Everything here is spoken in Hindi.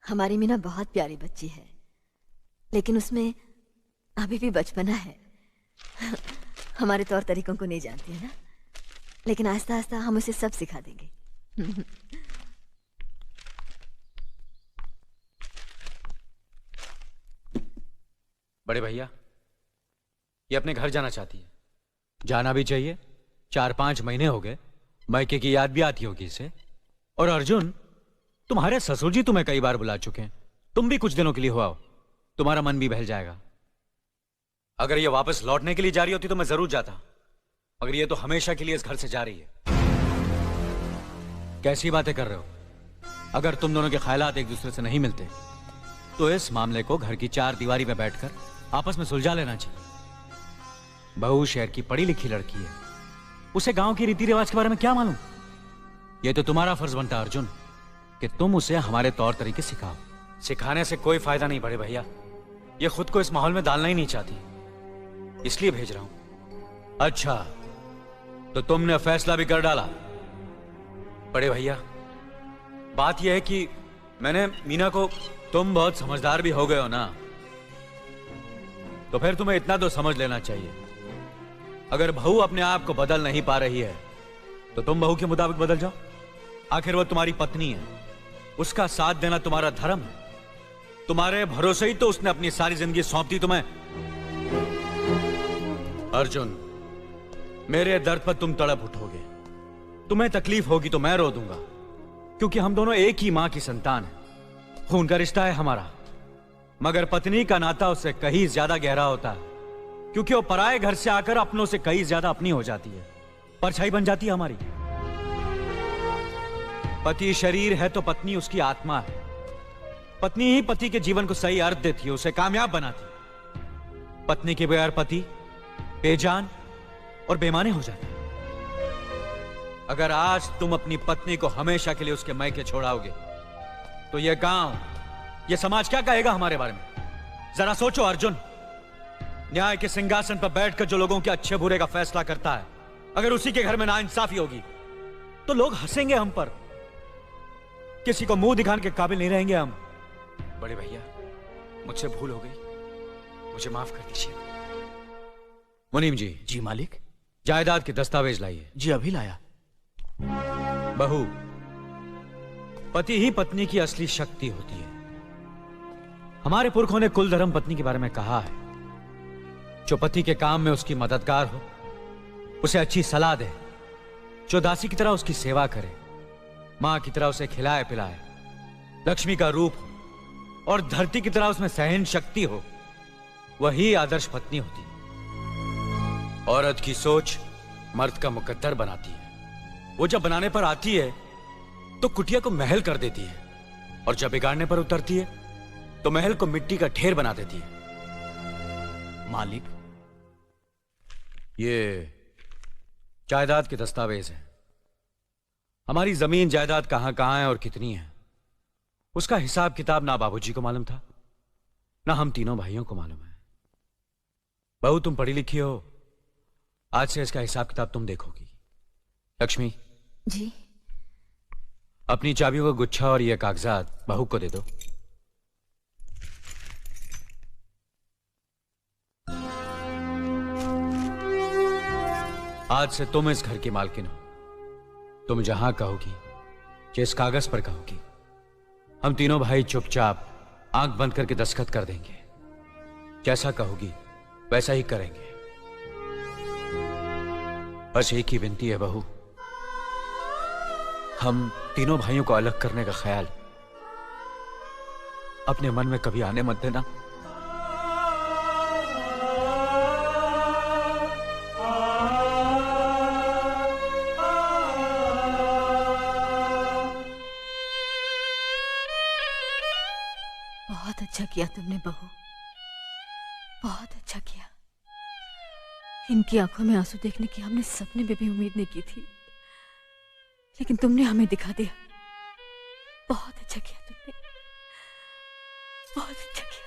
हमारी मीना बहुत प्यारी बच्ची है, लेकिन उसमें अभी भी बचपना है। हमारे तौर तरीकों को नहीं जानती है ना, लेकिन आस्ता आस्ता हम उसे सब सिखा देंगे। बड़े भैया, ये अपने घर जाना चाहती है। जाना भी चाहिए, 4-5 महीने हो गए, मायके की याद भी आती होगी इसे। और अर्जुन, तुम्हारे ससुर जी तुम्हें कई बार बुला चुके हैं, तुम भी कुछ दिनों के लिए हो आओ, तुम्हारा मन भी बहल जाएगा। अगर ये वापस लौटने के लिए जा रही होती तो मैं जरूर जाता, मगर ये तो हमेशा के लिए इस घर से जा रही है। कैसी बातें कर रहे हो? अगर तुम दोनों के ख्यालात एक दूसरे से नहीं मिलते तो इस मामले को घर की 4 दीवारी में बैठकर आपस में सुलझा लेना चाहिए। बहू शहर की पढ़ी लिखी लड़की है, उसे गांव की रीति रिवाज के बारे में क्या मालूम। यह तो तुम्हारा फर्ज बनता है अर्जुन कि तुम उसे हमारे तौर तरीके सिखाओ। सिखाने से कोई फायदा नहीं बड़े भैया, ये खुद को इस माहौल में डालना ही नहीं चाहती, इसलिए भेज रहा हूं। अच्छा, तो तुमने फैसला भी कर डाला? बड़े भैया, बात यह है कि मैंने मीना को, तुम बहुत समझदार भी हो गए हो ना, तो फिर तुम्हें इतना तो समझ लेना चाहिए, अगर बहू अपने आप को बदल नहीं पा रही है तो तुम बहू के मुताबिक बदल जाओ। आखिर वो तुम्हारी पत्नी है, उसका साथ देना तुम्हारा धर्म है। तुम्हारे भरोसे ही तो उसने अपनी सारी जिंदगी सौंप दी तुम्हें। अर्जुन, मेरे दर्द पर तुम तड़प उठोगे, तुम्हें तकलीफ होगी तो मैं रो दूंगा, क्योंकि हम दोनों एक ही मां की संतान हैं, खून का रिश्ता है हमारा। मगर पत्नी का नाता उससे कहीं ज्यादा गहरा होता है, क्योंकि वो पराये घर से आकर अपनों से कहीं ज्यादा अपनी हो जाती है, परछाई बन जाती है हमारी। पति शरीर है तो पत्नी उसकी आत्मा है। पत्नी ही पति के जीवन को सही अर्थ देती है, उसे कामयाब बनाती। पत्नी के बगैर पति बेजान और बेमाने हो जाते। अगर आज तुम अपनी पत्नी को हमेशा के लिए उसके मायके छोड़ाओगे तो यह गांव, यह समाज क्या कहेगा हमारे बारे में? जरा सोचो अर्जुन, न्याय के सिंहासन पर बैठकर जो लोगों के अच्छे बुरे का फैसला करता है, अगर उसी के घर में नाइंसाफी होगी तो लोग हंसेंगे हम पर, किसी को मुंह दिखाने के काबिल नहीं रहेंगे हम। बड़े भैया, मुझसे भूल हो गई, मुझे माफ कर दीजिए। मुनीम जी। जी मालिक। जायदाद के दस्तावेज लाइए। जी अभी लाया। बहू, पति ही पत्नी की असली शक्ति होती है। हमारे पुरखों ने कुल धर्म पत्नी के बारे में कहा है, जो पति के काम में उसकी मददगार हो, उसे अच्छी सलाह दे, जो दासी की तरह उसकी सेवा करे, मां की तरह उसे खिलाए पिलाए, लक्ष्मी का रूप हो और धरती की तरह उसमें सहन शक्ति हो, वही आदर्श पत्नी होती है। औरत की सोच मर्द का मुकद्दर बनाती है। वो जब बनाने पर आती है तो कुटिया को महल कर देती है, और जब बिगाड़ने पर उतरती है तो महल को मिट्टी का ढेर बना देती है। मालिक, ये जायदाद के दस्तावेज हैं। हमारी जमीन जायदाद कहां कहां है और कितनी है, उसका हिसाब किताब ना बाबूजी को मालूम था, ना हम तीनों भाइयों को मालूम है। बहू, तुम पढ़ी लिखी हो, आज से इसका हिसाब किताब तुम देखोगी। लक्ष्मी जी। अपनी चाबियों का गुच्छा और ये कागजात बहू को दे दो। आज से तुम इस घर की मालकिन हो। तुम जहां कहोगी, जिस कागज पर कहोगी, हम तीनों भाई चुपचाप आंख बंद करके दस्तखत कर देंगे। जैसा कहोगी वैसा ही करेंगे। बस एक ही विनती है बहू, हम तीनों भाइयों को अलग करने का ख्याल अपने मन में कभी आने मत देना। बहुत अच्छा किया तुमने बहू, बहुत अच्छा किया। इनकी आंखों में आंसू देखने की हमने सपने में भी उम्मीद नहीं की थी, लेकिन तुमने हमें दिखा दिया। बहुत अच्छा किया तुमने, बहुत अच्छा किया।